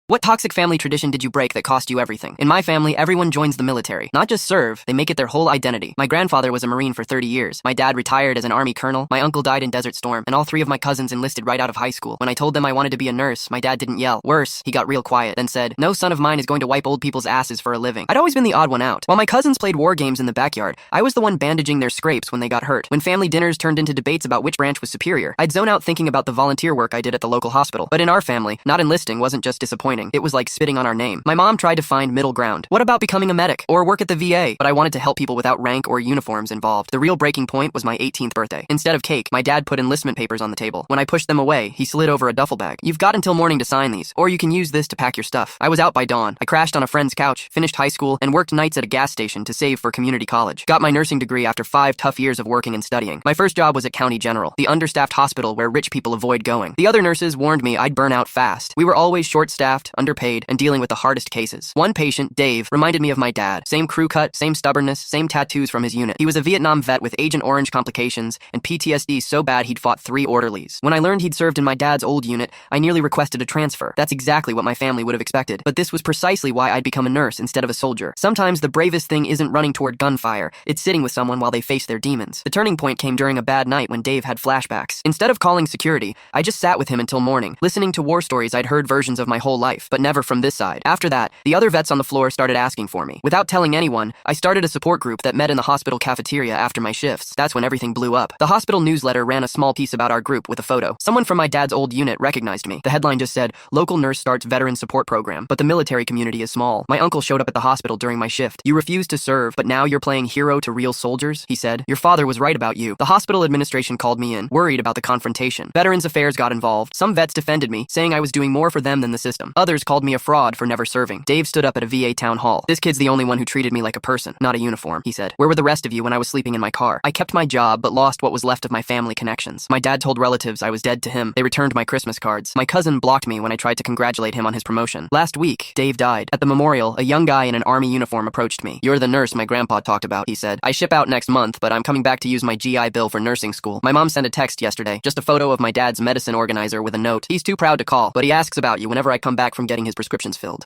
What toxic family tradition did you break that cost you everything? In my family, everyone joins the military. Not just serve, they make it their whole identity. My grandfather was a Marine for 30 years. My dad retired as an Army colonel. My uncle died in Desert Storm. And all three of my cousins enlisted right out of high school. When I told them I wanted to be a nurse, my dad didn't yell. Worse, he got real quiet, then said, "No son of mine is going to wipe old people's asses for a living." I'd always been the odd one out. While my cousins played war games in the backyard, I was the one bandaging their scrapes when they got hurt. When family dinners turned into debates about which branch was superior, I'd zone out thinking about the volunteer work I did at the local hospital. But in our family, not enlisting wasn't just disappointing. It was like spitting on our name. My mom tried to find middle ground. What about becoming a medic or work at the VA? But I wanted to help people without rank or uniforms involved. The real breaking point was my 18th birthday. Instead of cake, my dad put enlistment papers on the table. When I pushed them away, he slid over a duffel bag. "You've got until morning to sign these, or you can use this to pack your stuff." I was out by dawn. I crashed on a friend's couch, finished high school, and worked nights at a gas station to save for community college. Got my nursing degree after 5 tough years of working and studying. My first job was at County General, the understaffed hospital where rich people avoid going. The other nurses warned me I'd burn out fast. We were always short-staffed, underpaid, and dealing with the hardest cases. One patient, Dave, reminded me of my dad. Same crew cut, same stubbornness, same tattoos from his unit. He was a Vietnam vet with Agent Orange complications and PTSD so bad he'd fought 3 orderlies. When I learned he'd served in my dad's old unit, I nearly requested a transfer. That's exactly what my family would have expected. But this was precisely why I'd become a nurse instead of a soldier. Sometimes the bravest thing isn't running toward gunfire, it's sitting with someone while they face their demons. The turning point came during a bad night when Dave had flashbacks. Instead of calling security, I just sat with him until morning, listening to war stories I'd heard versions of my whole life, but never from this side. After that, the other vets on the floor started asking for me. Without telling anyone, I started a support group that met in the hospital cafeteria after my shifts. That's when everything blew up. The hospital newsletter ran a small piece about our group with a photo. Someone from my dad's old unit recognized me. The headline just said, "Local nurse starts veteran support program," but the military community is small. My uncle showed up at the hospital during my shift. "You refused to serve, but now you're playing hero to real soldiers," he said. "Your father was right about you." The hospital administration called me in, worried about the confrontation. Veterans Affairs got involved. Some vets defended me, saying I was doing more for them than the system. Others called me a fraud for never serving. Dave stood up at a VA town hall. "This kid's the only one who treated me like a person, not a uniform," he said. "Where were the rest of you when I was sleeping in my car?" I kept my job, but lost what was left of my family connections. My dad told relatives I was dead to him. They returned my Christmas cards. My cousin blocked me when I tried to congratulate him on his promotion. Last week, Dave died. At the memorial, a young guy in an army uniform approached me. "You're the nurse my grandpa talked about," he said. "I ship out next month, but I'm coming back to use my GI Bill for nursing school." My mom sent a text yesterday, just a photo of my dad's medicine organizer with a note. "He's too proud to call, but he asks about you whenever I come back from getting his prescriptions filled."